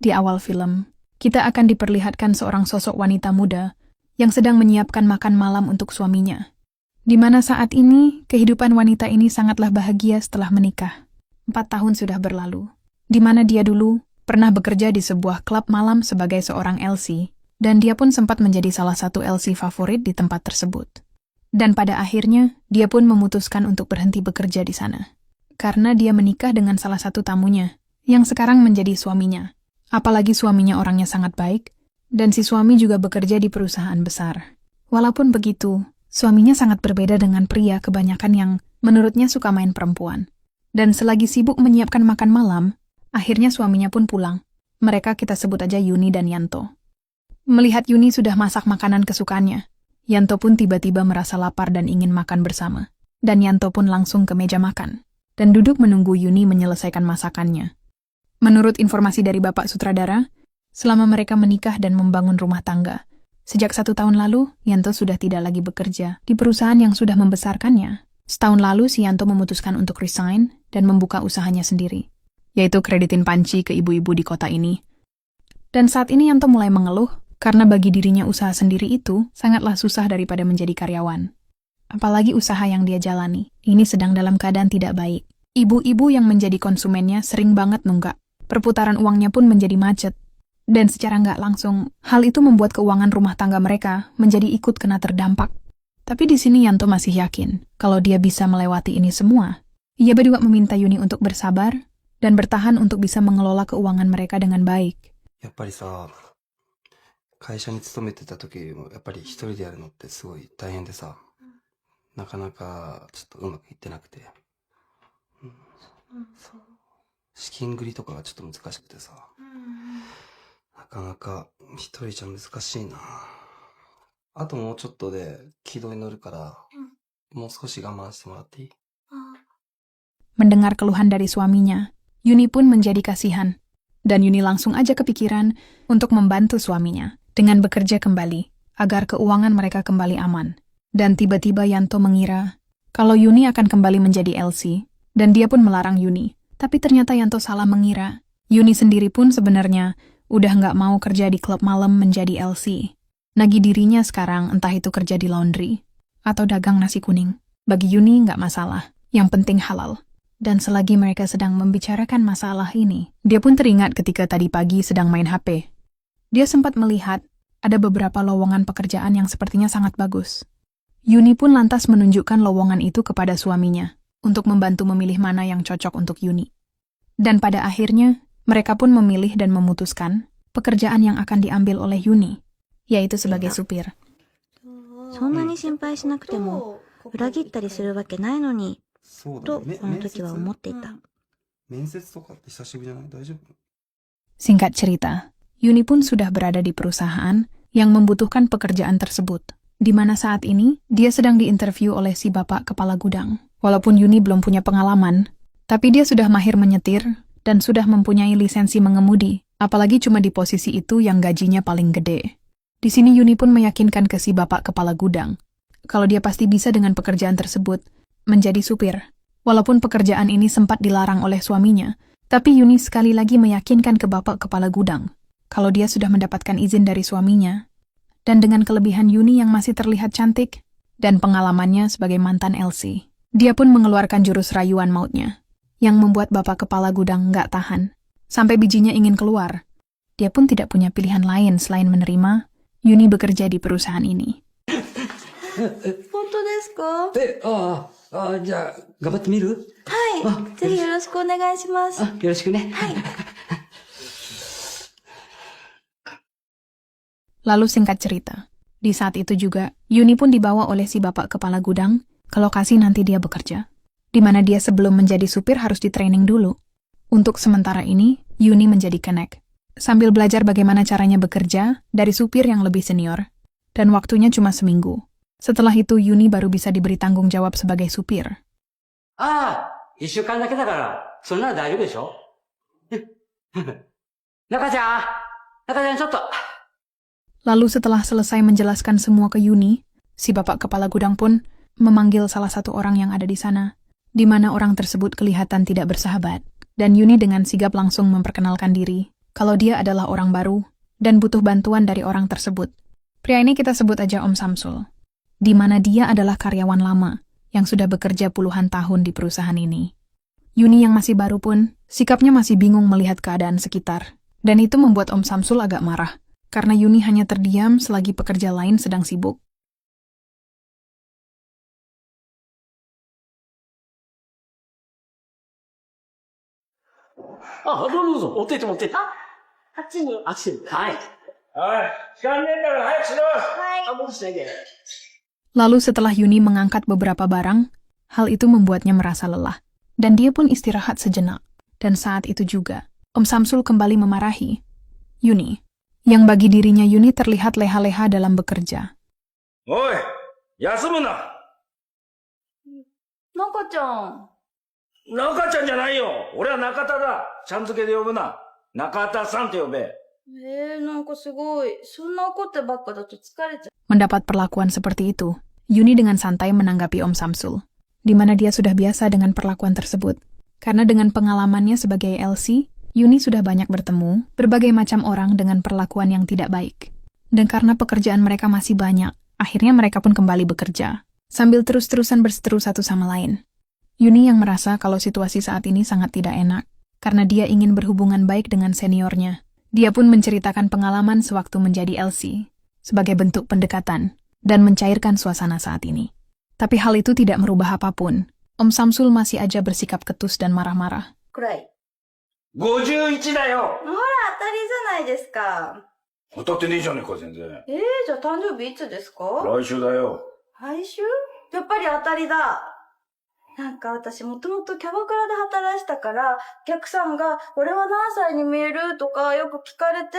Di awal film, kita akan diperlihatkan seorang sosok wanita muda yang sedang menyiapkan makan malam untuk suaminya. Di mana saat ini, kehidupan wanita ini sangatlah bahagia setelah menikah. 4 tahun sudah berlalu. Di mana dia dulu pernah bekerja di sebuah klub malam sebagai seorang LC, dan dia pun sempat menjadi salah satu LC favorit di tempat tersebut. Dan pada akhirnya, dia pun memutuskan untuk berhenti bekerja di sana. Karena dia menikah dengan salah satu tamunya, yang sekarang menjadi suaminya. Apalagi suaminya orangnya sangat baik, dan si suami juga bekerja di perusahaan besar. Walaupun begitu, suaminya sangat berbeda dengan pria kebanyakan yang menurutnya suka main perempuan. Dan selagi sibuk menyiapkan makan malam, akhirnya suaminya pun pulang. Mereka kita sebut aja Yuni dan Yanto. Melihat Yuni sudah masak makanan kesukaannya, Yanto pun tiba-tiba merasa lapar dan ingin makan bersama. Dan Yanto pun langsung ke meja makan, dan duduk menunggu Yuni menyelesaikan masakannya. Menurut informasi dari Bapak Sutradara, selama mereka menikah dan membangun rumah tangga, sejak 1 tahun lalu, Yanto sudah tidak lagi bekerja di perusahaan yang sudah membesarkannya. Setahun lalu, si Yanto memutuskan untuk resign dan membuka usahanya sendiri, yaitu kreditin panci ke ibu-ibu di kota ini. Dan saat ini Yanto mulai mengeluh, karena bagi dirinya usaha sendiri itu sangatlah susah daripada menjadi karyawan. Apalagi usaha yang dia jalani, ini sedang dalam keadaan tidak baik. Ibu-ibu yang menjadi konsumennya sering banget nunggak. Perputaran uangnya pun menjadi macet. Dan secara nggak langsung, hal itu membuat keuangan rumah tangga mereka menjadi ikut kena terdampak. Tapi di sini Yanto masih yakin kalau dia bisa melewati ini semua. Ia berdua meminta Yuni untuk bersabar dan bertahan untuk bisa mengelola keuangan mereka dengan baik. やっぱりさ、会社に勤めてた時よりもやっぱり一人でやるのってすごい大変でさ、なかなかちょっとうまくいってなくて、そう資金繰りとかがちょっと難しくてさ、なかなか一人じゃ難しいな。あともうちょっとで軌道に乗るから、もう少し我慢してもらっていい？ Mendengar keluhan dari suaminya, Yuni pun menjadi kasihan. Dan Yuni langsung aja kepikiran untuk membantu suaminya dengan bekerja kembali, agar keuangan mereka kembali aman. Dan tiba-tiba Yanto mengira kalau Yuni akan kembali menjadi LC, dan dia pun melarang Yuni. Tapi ternyata Yanto salah mengira. Yuni sendiri pun sebenarnya udah nggak mau kerja di klub malam menjadi LC. Nagi dirinya sekarang entah itu kerja di laundry atau dagang nasi kuning. Bagi Yuni nggak masalah, yang penting halal. Dan selagi mereka sedang membicarakan masalah ini, dia pun teringat ketika tadi pagi sedang main HP. Dia sempat melihat ada beberapa lowongan pekerjaan yang sepertinya sangat bagus. Yuni pun lantas menunjukkan lowongan itu kepada suaminya untuk membantu memilih mana yang cocok untuk Yuni. Dan pada akhirnya, mereka pun memilih dan memutuskan pekerjaan yang akan diambil oleh Yuni, yaitu sebagai supir. そんなに心配しなくても裏切ったりするわけないのにとこの時は思っていた。面接とかって久しぶりじゃない？大丈夫？ Singkat cerita, Yuni pun sudah berada di perusahaan yang membutuhkan pekerjaan tersebut, di mana saat ini dia sedang diinterview oleh si bapak kepala gudang. Walaupun Yuni belum punya pengalaman, tapi dia sudah mahir menyetir dan sudah mempunyai lisensi mengemudi, apalagi cuma di posisi itu yang gajinya paling gede. Di sini Yuni pun meyakinkan ke si bapak kepala gudang kalau dia pasti bisa dengan pekerjaan tersebut, menjadi supir. Walaupun pekerjaan ini sempat dilarang oleh suaminya, tapi Yuni sekali lagi meyakinkan ke bapak kepala gudang kalau dia sudah mendapatkan izin dari suaminya. Dan dengan kelebihan Yuni yang masih terlihat cantik dan pengalamannya sebagai mantan LC, dia pun mengeluarkan jurus rayuan mautnya, yang membuat bapak kepala gudang nggak tahan. Sampai bijinya ingin keluar. Dia pun tidak punya pilihan lain selain menerima Yuni bekerja di perusahaan ini. 本当ですか？じゃあ、頑張ってみる？はい。ぜひよろしくお願いします。よろしくね。はい。 Lalu singkat cerita, di saat itu juga, Yuni pun dibawa oleh si bapak kepala gudang ke lokasi nanti dia bekerja, di mana dia sebelum menjadi supir harus di-training dulu. Untuk sementara ini, Yuni menjadi kenek, sambil belajar bagaimana caranya bekerja dari supir yang lebih senior, dan waktunya cuma seminggu. Setelah itu, Yuni baru bisa diberi tanggung jawab sebagai supir. 1週間だけだから、そんなら大丈夫でしょ？中ちゃんちょっと。 Lalu setelah selesai menjelaskan semua ke Yuni, si bapak kepala gudang pun memanggil salah satu orang yang ada di sana, di mana orang tersebut kelihatan tidak bersahabat, dan Yuni dengan sigap langsung memperkenalkan diri kalau dia adalah orang baru dan butuh bantuan dari orang tersebut. Pria ini kita sebut aja Om Samsul, di mana dia adalah karyawan lama yang sudah bekerja puluhan tahun di perusahaan ini. Yuni yang masih baru pun, sikapnya masih bingung melihat keadaan sekitar. Dan itu membuat Om Samsul agak marah, karena Yuni hanya terdiam selagi pekerja lain sedang sibuk. Ah, どうぞ、持ってって持ってって。あっちに。あっちに。はい。はい。時間ねえんだから早くしろ。はい。あ、僕しないで。 Lalu setelah Yuni mengangkat beberapa barang, hal itu membuatnya merasa lelah. Dan dia pun istirahat sejenak. Dan saat itu juga, Om Samsul kembali memarahi Yuni, yang bagi dirinya Yuni terlihat leha-leha dalam bekerja. Oi, 休むな。中ちゃん。中ちゃんじゃないよ。俺は中田だ。ちゃん付けで呼ぶな。中田さんって呼べ。なんかすごい。そんな怒ってばっかだと疲れちゃう。 Mendapat perlakuan seperti itu, Yuni dengan santai menanggapi Om Samsul, di mana dia sudah biasa dengan perlakuan tersebut. Karena dengan pengalamannya sebagai LC, Yuni sudah banyak bertemu berbagai macam orang dengan perlakuan yang tidak baik. Dan karena pekerjaan mereka masih banyak, akhirnya mereka pun kembali bekerja, sambil terus-terusan berseteru satu sama lain. Yuni yang merasa kalau situasi saat ini sangat tidak enak, karena dia ingin berhubungan baik dengan seniornya. Dia pun menceritakan pengalaman sewaktu menjadi LC, sebagai bentuk pendekatan, dan mencairkan suasana saat ini. Tapi hal itu tidak merubah apapun. Om Samsul masih aja bersikap ketus dan marah-marah. くらい。 51だよ。ほら、当たりじゃないですか。当たってねえじゃねえか、全然。じゃあ誕生日いつですか？来週だよ。来週？やっぱり当たりだ。なんか私もともとキャバクラで働いてたから、お客さんが、俺は何歳に見えるとかよく聞かれて、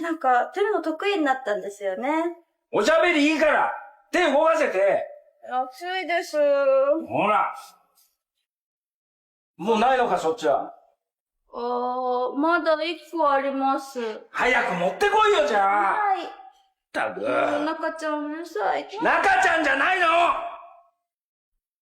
なんか、照るの得意になったんですよね。おしゃべりいいから、手動かせて。暑いです。ほら。もうないのか、そっちは。まだ一個あります。早く持ってこいよ、じゃあ。はい。ったく。中ちゃんうるさい。中ちゃんじゃないの！